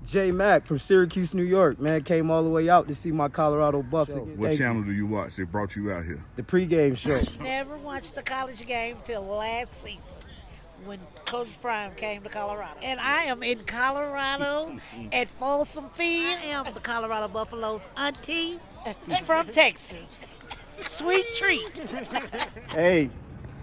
J Mac from Syracuse, New York, man, came all the way out to see my Colorado Buffs. What channel do you watch? They brought you out here. The pregame show. Never watched the college game till last season when Coach Prime came to Colorado. And I am in Colorado at Folsom Field. I am the Colorado Buffaloes auntie from Texas. Sweet treat. Hey,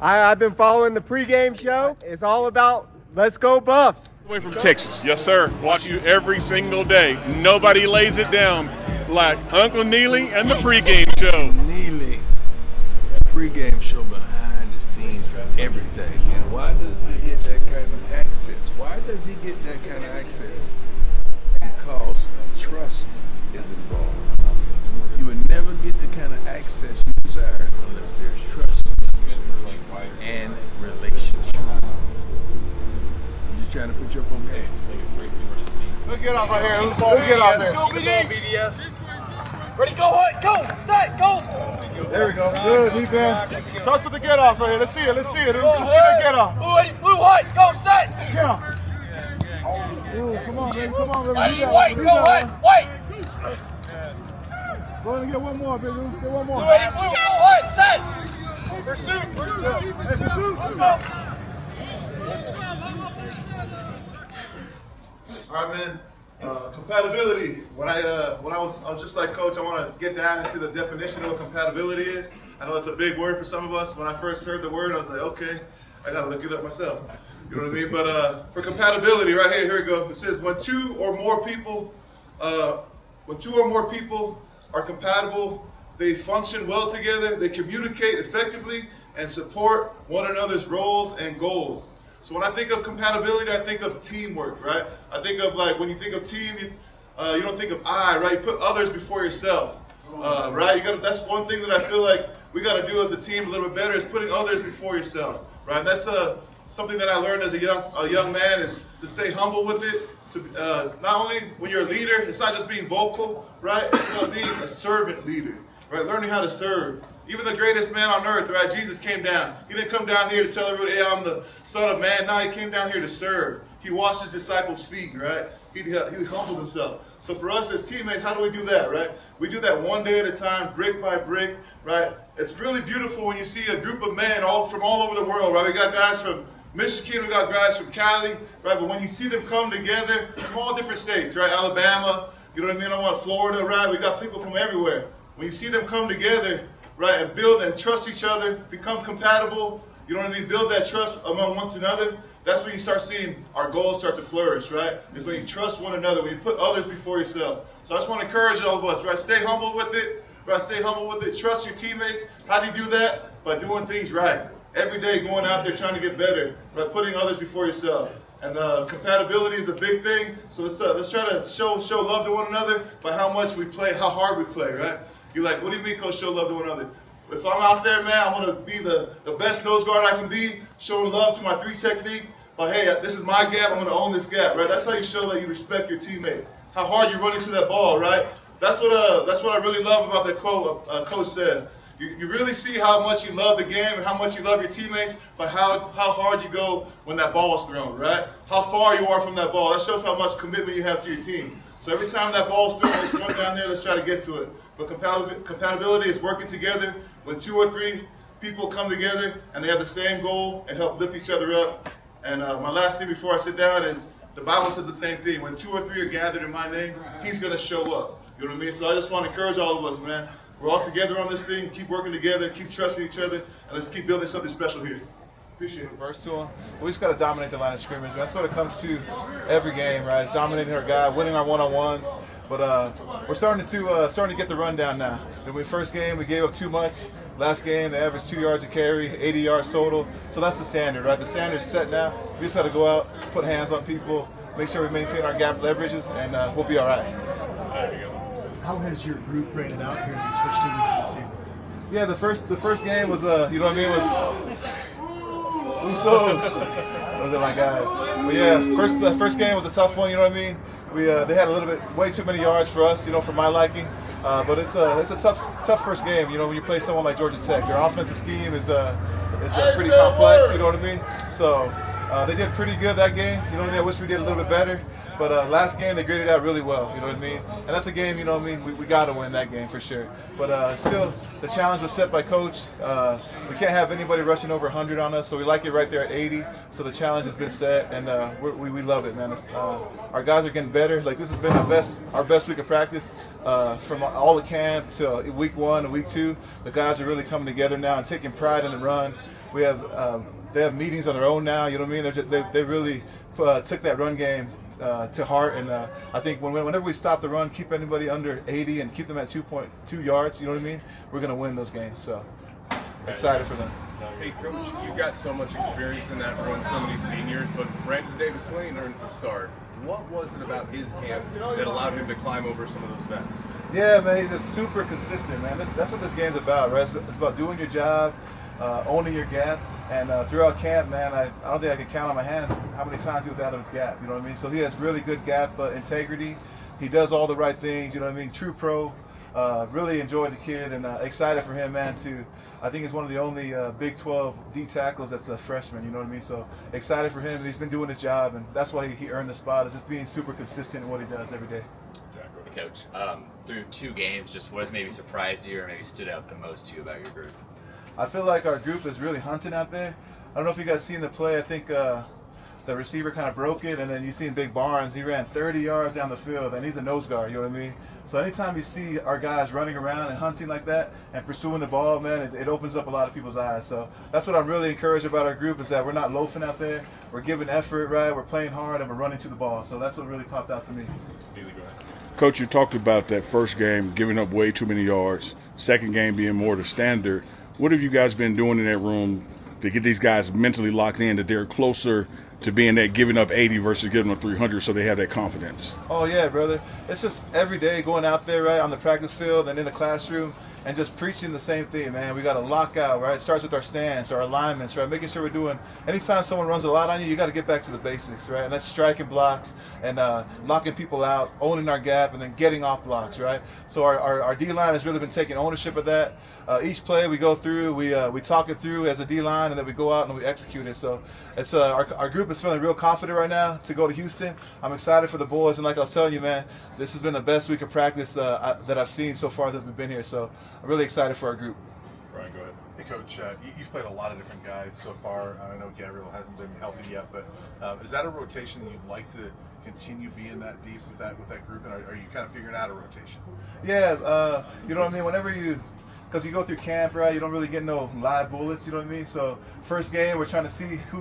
I've been following the pregame show. It's all about let's go Buffs. Away from Texas, yes sir. Watch you every single day. Nobody lays it down like Uncle Neely and the pregame show. Neely, pregame show behind the scenes of everything. And why does he get that kind of access? Why does he get that kind of access? Because trust is involved. You would never get the kind of access you desire unless there's trust and relationship. You're trying to put your up on game. Let's get off right here. Let's get off there. Go BDS. Ready, go, Hood. Go, set, go. There we go. Good, defense. Starts with the get off right here. Let's see it. Let's see it. Let's see the get off. Blue, Hood. Go, set. Get off. Ooh, come on, baby. Come on, baby. Wait, go, Hood. Wait. Go ahead and get one more, baby. Get one more. Ready, blue, go, Hood. Set. Pursuit. Hey, pursuit. Let's go. All right, man. Compatibility. When I was just like Coach, I want to get down into the definition of what compatibility is. I know it's a big word for some of us. When I first heard the word, I was like, okay, I gotta look it up myself. You know what I mean? But for compatibility, right here we go. It says when two or more people are compatible, they function well together, they communicate effectively, and support one another's roles and goals. So when I think of compatibility, I think of teamwork, right? I think of like when you think of team, you don't think of I, right? You put others before yourself, right? That's one thing that I feel like we got to do as a team a little bit better is putting others before yourself, right? And that's something that I learned as a young man is to stay humble with it. To not only when you're a leader, it's not just being vocal, right? It's about being a servant leader, right? Learning how to serve. Even the greatest man on earth, right? Jesus came down. He didn't come down here to tell everybody, hey, I'm the Son of Man. No, he came down here to serve. He washed his disciples' feet, right? He humbled himself. So for us as teammates, how do we do that, right? We do that one day at a time, brick by brick, right? It's really beautiful when you see a group of men from all over the world, right? We got guys from Michigan, we got guys from Cali, right? But when you see them come together from all different states, right? Alabama, you know what I mean? I want Florida, right? We got people from everywhere. When you see them come together, right, and build and trust each other, become compatible, you know what I mean, build that trust among one another, that's when you start seeing our goals start to flourish, right? It's when you trust one another, when you put others before yourself. So I just want to encourage all of us, right? Stay humble with it, right? Stay humble with it. Trust your teammates. How do you do that? By doing things right. Every day going out there trying to get better, right? Putting others before yourself. And compatibility is a big thing. So let's try to show love to one another by how much we play, how hard we play, right? You're like, what do you mean, Coach, show love to one another? If I'm out there, man, I want to be the best nose guard I can be, showing love to my 3 technique. But hey, this is my gap, I'm going to own this gap, right? That's how you show that you respect your teammate. How hard you're running to that ball, right? That's what I really love about that quote Coach said. You really see how much you love the game and how much you love your teammates by how hard you go when that ball is thrown, right? How far you are from that ball. That shows how much commitment you have to your team. So every time that ball's thrown, let's run down there, let's try to get to it. But compatibility is working together when 2 or 3 people come together and they have the same goal and help lift each other up. And my last thing before I sit down is the Bible says the same thing. When 2 or 3 are gathered in my name, he's going to show up. You know what I mean? So I just want to encourage all of us, man. We're all together on this thing. Keep working together. Keep trusting each other. And let's keep building something special here. Appreciate it. Verse to him. We just got to dominate the line of scrimmage. That's what it comes to every game, right? It's dominating our guy, winning our one-on-ones. But we're starting to get the rundown now. In the first game, we gave up too much. Last game, they averaged 2 yards a carry, 80 yards total. So that's the standard, right? The standard's set now. We just got to go out, put hands on people, make sure we maintain our gap leverages, and we'll be all right. How has your group rated out here in these first 2 weeks of the season? Yeah, the first game was you know what I mean, those are my guys. But yeah, first game was a tough one, you know what I mean? They had a little bit way too many yards for us, you know, for my liking. But it's a tough first game, you know, when you play someone like Georgia Tech. Their offensive scheme is pretty complex, you know what I mean? So They did pretty good that game. You know what I mean? I wish we did a little bit better. But last game, they graded out really well. You know what I mean? And that's a game, you know what I mean? We got to win that game for sure. But still, the challenge was set by Coach. We can't have anybody rushing over 100 on us, so we like it right there at 80. So the challenge has been set, and we love it, man. Our guys are getting better. Like, this has been our best week of practice from all the camp to week 1 and week 2. The guys are really coming together now and taking pride in the run. We have they have meetings on their own now. You know what I mean? They really took that run game to heart, and I think whenever we stop the run, keep anybody under 80 and keep them at 2.2 yards, you know what I mean? We're going to win those games. So excited for them. Hey, Coach, you've got so much experience in that room, so many seniors, but Brandon Davis-Swain earns a start. What was it about his camp that allowed him to climb over some of those vets? Yeah, man, he's just super consistent, man. That's what this game's about, right? It's about doing your job, owning your gap. And throughout camp, man, I don't think I can count on my hands how many times he was out of his gap, you know what I mean? So he has really good gap integrity. He does all the right things, you know what I mean? True pro. Really enjoyed the kid, and excited for him, man, I think he's one of the only Big 12 D tackles that's a freshman, you know what I mean? So excited for him. He's been doing his job, and that's why he earned the spot, is just being super consistent in what he does every day. Coach, through 2 games, just what has maybe surprised you or maybe stood out the most to you about your group? I feel like our group is really hunting out there. I don't know if you guys seen the play. I think the receiver kind of broke it, and then you seen Big Barnes. He ran 30 yards down the field, and he's a nose guard, you know what I mean? So anytime you see our guys running around and hunting like that and pursuing the ball, man, it opens up a lot of people's eyes. So that's what I'm really encouraged about our group, is that we're not loafing out there. We're giving effort, right? We're playing hard, and we're running to the ball. So that's what really popped out to me. Coach, you talked about that first game giving up way too many yards, second game being more the standard. What have you guys been doing in that room to get these guys mentally locked in, that they're closer to being that giving up 80 versus giving up 300, so they have that confidence? Oh, yeah, brother. It's just every day going out there, right, on the practice field and in the classroom and just preaching the same thing, man. We got to lock out, right? It starts with our stance, our alignments, right? Making sure we're doing – anytime someone runs a lot on you, you got to get back to the basics, right? And that's striking blocks and locking people out, owning our gap, and then getting off blocks, right? So our D-line has really been taking ownership of that. Each play we go through, we talk it through as a D-line, and then we go out and we execute it. So it's our group is feeling real confident right now to go to Houston. I'm excited for the boys, and like I was telling you, man, this has been the best week of practice that I've seen so far that we've been here. So I'm really excited for our group. Ryan, go ahead. Hey, Coach, you've played a lot of different guys so far. I know Gabriel hasn't been healthy yet, but is that a rotation that you'd like to continue being that deep with that group, and are you kind of figuring out a rotation? Yeah, you know what I mean? Whenever because you go through camp, right, you don't really get no live bullets, you know what I mean? So first game, we're trying to see who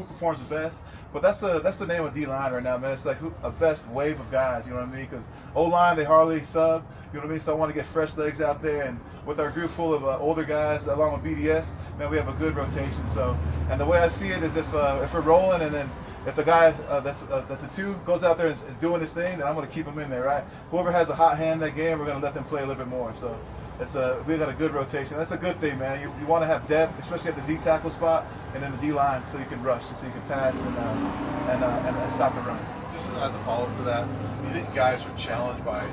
performs the best. But that's the name of D-line right now, man. It's like a best wave of guys, you know what I mean? Because O-line, they hardly sub, you know what I mean? So I want to get fresh legs out there, and with our group full of older guys along with BDS, man, we have a good rotation. So, and the way I see it is if we're rolling, and then if the guy that's a 2 goes out there and is doing his thing, then I'm going to keep him in there, right? Whoever has a hot hand that game, we're going to let them play a little bit more. So we got a good rotation. That's a good thing, man. You want to have depth, especially at the D tackle spot and in the D line, so you can rush, so you can pass and stop the run. Just as a follow-up to that, do you think guys are challenged by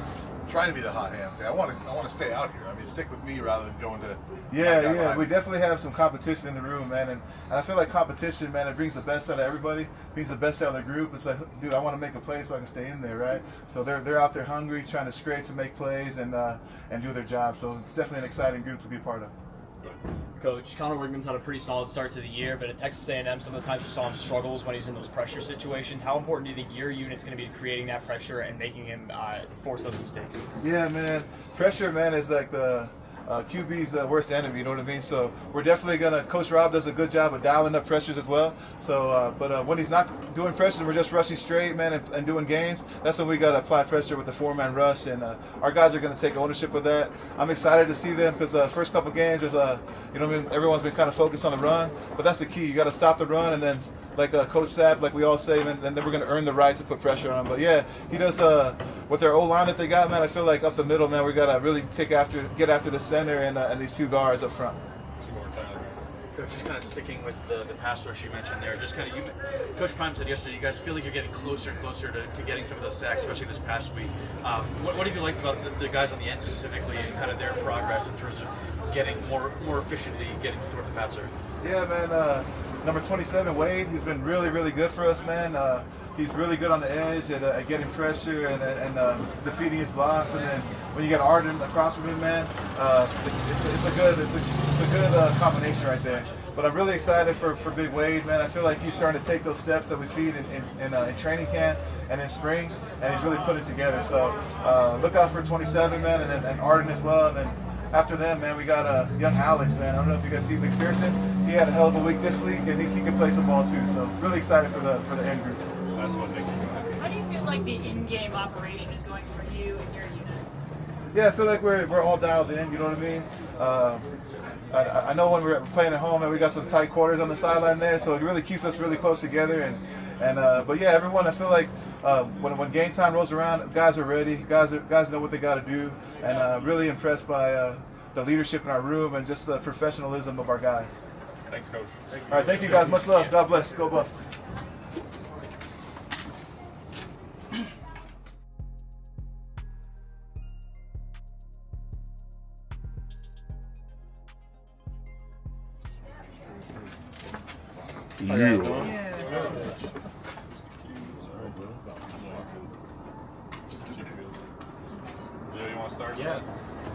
trying to be the hot hand? Say, I want to stay out here. I mean, stick with me rather than going to. Yeah. We definitely have some competition in the room, man, and I feel like competition, man, it brings the best out of everybody, brings the best out of the group. It's like, dude, I want to make a play so I can stay in there, right? So they're out there hungry, trying to scrape to make plays and do their job. So it's definitely an exciting group to be a part of. Coach, Connor Wigman's had a pretty solid start to the year, but at Texas A&M, some of the times we saw him struggles when he was in those pressure situations. How important do you think your unit's going to be creating that pressure and making him force those mistakes? Yeah, man. Pressure, man, is like the QB's worst enemy, you know what I mean? So we're definitely Coach Rob does a good job of dialing up pressures as well. So, but when he's not doing pressures, we're just rushing straight, man, and doing gains. That's when we got to apply pressure with the 4-man rush, and our guys are going to take ownership of that. I'm excited to see them because first couple games, there's you know what I mean? Everyone's been kind of focused on the run, but that's the key. You got to stop the run, and then like Coach Sapp, like we all say, and then we're going to earn the right to put pressure on him. But yeah, he does with their O-line that they got, man. I feel like up the middle, man, we got to really get after the center and these 2 guards up front. Coach, just kind of sticking with the pass rush you mentioned there, just kind of Coach Prime said yesterday, you guys feel like you're getting closer and closer to getting some of those sacks, especially this past week. What have you liked about the guys on the end specifically and kind of their progress in terms of getting more efficiently getting toward the passer? Yeah, man. number 27, Wade. He's been really, really good for us, man. He's really good on the edge at getting pressure and defeating his blocks. And then when you get Arden across from him, man, it's a good combination right there. But I'm really excited for Big Wade, man. I feel like he's starting to take those steps that we see in training camp and in spring, and he's really putting it together. So look out for 27, man, and Arden as well. And then after them, man, we got young Alex, man. I don't know if you guys see McPherson. He had a hell of a week this week. I think he can play some ball too. So really excited for the end group. That's what they can do. How do you feel like the in-game operation is going for you and your unit? Yeah, I feel like we're all dialed in. You know what I mean? I know when we're playing at home, and we got some tight quarters on the sideline there, so it really keeps us really close together. But yeah, everyone, I feel like when game time rolls around, guys are ready. Guys know what they got to do, and really impressed by the leadership in our room and just the professionalism of our guys. Thanks, Coach. All right, thank you guys. Much love. God bless. Go Buffs. Yeah.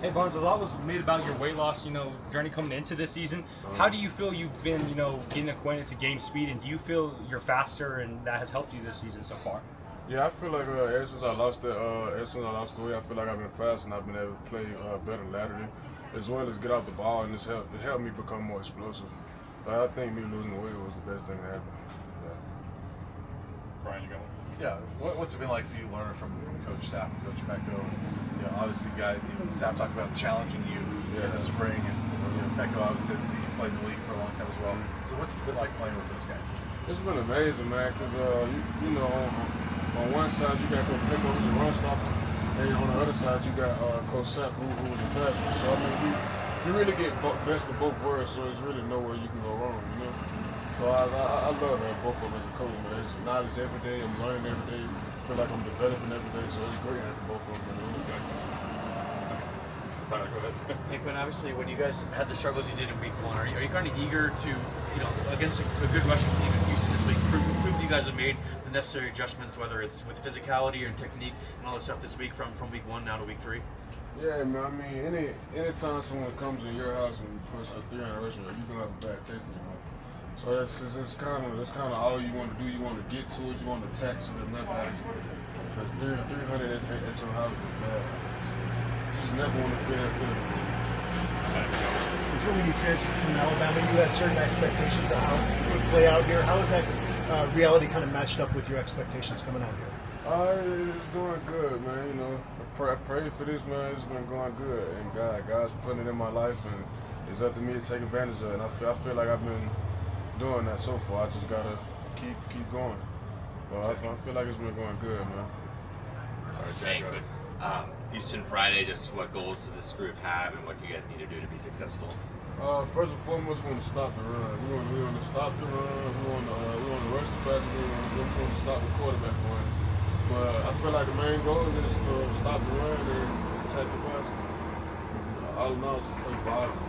Hey Barnes, a lot was made about your weight loss, journey coming into this season. How do you feel you've been, getting acquainted to game speed, and do you feel you're faster and that has helped you this season so far? Yeah, I feel like ever since I lost the weight, I feel like I've been fast and I've been able to play better laterally, as well as get off the ball, and it helped me become more explosive. I think me losing the weight was the best thing that happened. Brian, you got one? Yeah, what's it been like for you learning from Coach Sapp and Coach Peko? Obviously, Sapp talked about challenging you in the spring, and Peko obviously he's played in the league for a long time as well. So what's it been like playing with those guys? It's been amazing, man, because on one side you got Coach Peko, who's a run stopper, and on the other side you got Coach Sapp, who was a passer. So I mean, you really get best of both worlds, so there's really nowhere you can go wrong, So I love both of them as a coach, man. It's knowledge every day. I'm learning every day. I feel like I'm developing every day, so it's great having both of them. Hey, Quinn, obviously, when you guys had the struggles you did in week 1, are you kind of eager to, against a good rushing team in Houston this week, prove that you guys have made the necessary adjustments, whether it's with physicality or technique and all this stuff this week from week 1 now to week 3? Yeah, man. I mean, anytime someone comes in your house and puts a 300 rushing, you're gonna have a bad taste in your mouth. So that's kind of all you want to do. You want to get to it. You want to attack so that nothing happens. Because 300 at your house is bad. You just never want to feel that feeling. I'm sure when you transferred from Alabama, you had certain expectations of how it would play out here. How has that reality kind of matched up with your expectations coming out here? It's going good, man. I prayed for this, man. It's been going good, and God's putting it in my life, and it's up to me to take advantage of it. And I feel like I've been doing that so far. I just gotta keep going. But I feel like it's been going good, man. Hey, good. Houston Friday, just what goals does this group have, and what do you guys need to do to be successful? First and foremost, we want to stop the run. We want to stop the run. We want to rush the passer. We want to stop the quarterback run. But I feel like the main goal is to stop the run and attack the pass. All in all, just play violent.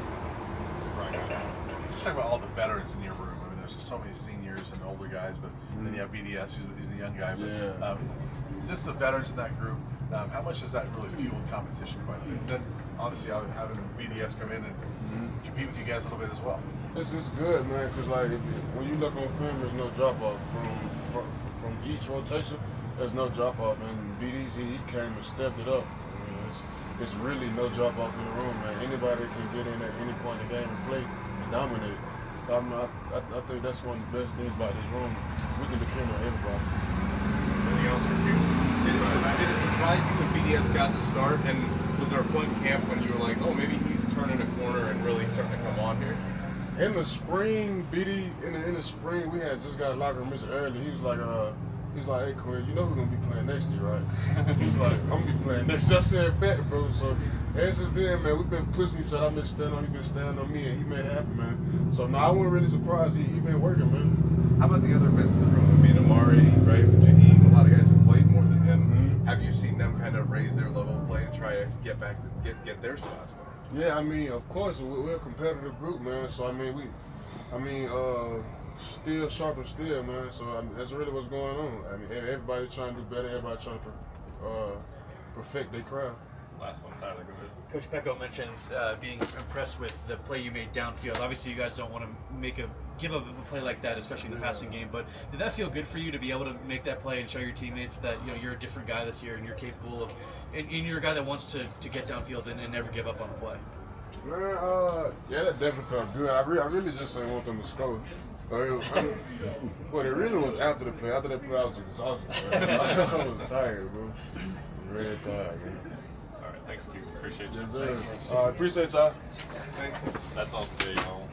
Just talk about all the veterans in your room. I mean, there's just so many seniors and older guys, but then you have BDS, who's the young guy. But just the veterans in that group, how much does that really fuel competition quite a bit? And then obviously having BDS come in and compete with you guys a little bit as well. It's good, man, because when you look on film, there's no drop off from each rotation. There's no drop off, and BDS he came and stepped it up. I mean, it's really no drop off in the room, man. Anybody can get in at any point in the game and play and dominate. I think that's one of the best things about this room. We can depend on everybody. Anything else for you? Did it surprise you when BDS got the start, and was there a point in camp when you were like, oh, maybe he's turning a corner and really starting to come on here? In the spring, in the spring, we had just got a locker room early. He was like, hey, Quinn, you know who's going to be playing next year, right? He's like, I'm going to be playing next year. I said, bet, bro. So, ever since then, man, we've been pushing each other. I've been standing on him, he's been standing on me, and he made it happen, man. So, no, I wasn't really surprised. He been working, man. How about the other vets in the room? I mean, Amari, right, Jaheim, a lot of guys who played more than him. Have you seen them kind of raise their level of play to try to get back to get their spots back? Yeah, I mean, of course, we're a competitive group, man. So, I mean, still sharp and still, man. So I mean, that's really what's going on. I mean, everybody trying to do better. Everybody trying to perfect their craft. Last one, Tyler, go ahead. Coach Peko mentioned being impressed with the play you made downfield. Obviously, you guys don't want to give up a play like that, especially in the passing game. But did that feel good for you to be able to make that play and show your teammates that you're a different guy this year and you're capable of, and you're a guy that wants to get downfield and never give up on a play? Man, yeah, that definitely felt good. I really just didn't want them to score. But it really was after the play. After that play, I was exhausted. I was tired, bro. Really tired, man. All right, thanks, Q. Appreciate you. Yes, sir. Appreciate y'all. Thanks. That's all today, y'all.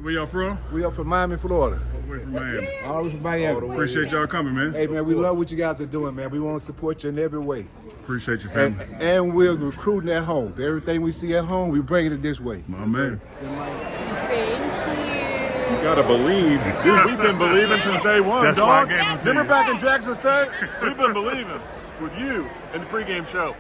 Where y'all from? We up from Miami, Florida. All the way from Miami. All the way from Miami. Appreciate y'all coming, man. Hey, man, we love what you guys are doing, man. We want to support you in every way. Appreciate your family. And we're recruiting at home. Everything we see at home, we bring it this way. My man. You gotta believe. Dude, we've been believing since day one, That's dog. why I gave them to Remember you. back in Jackson State? We've been believing with you in the pregame show.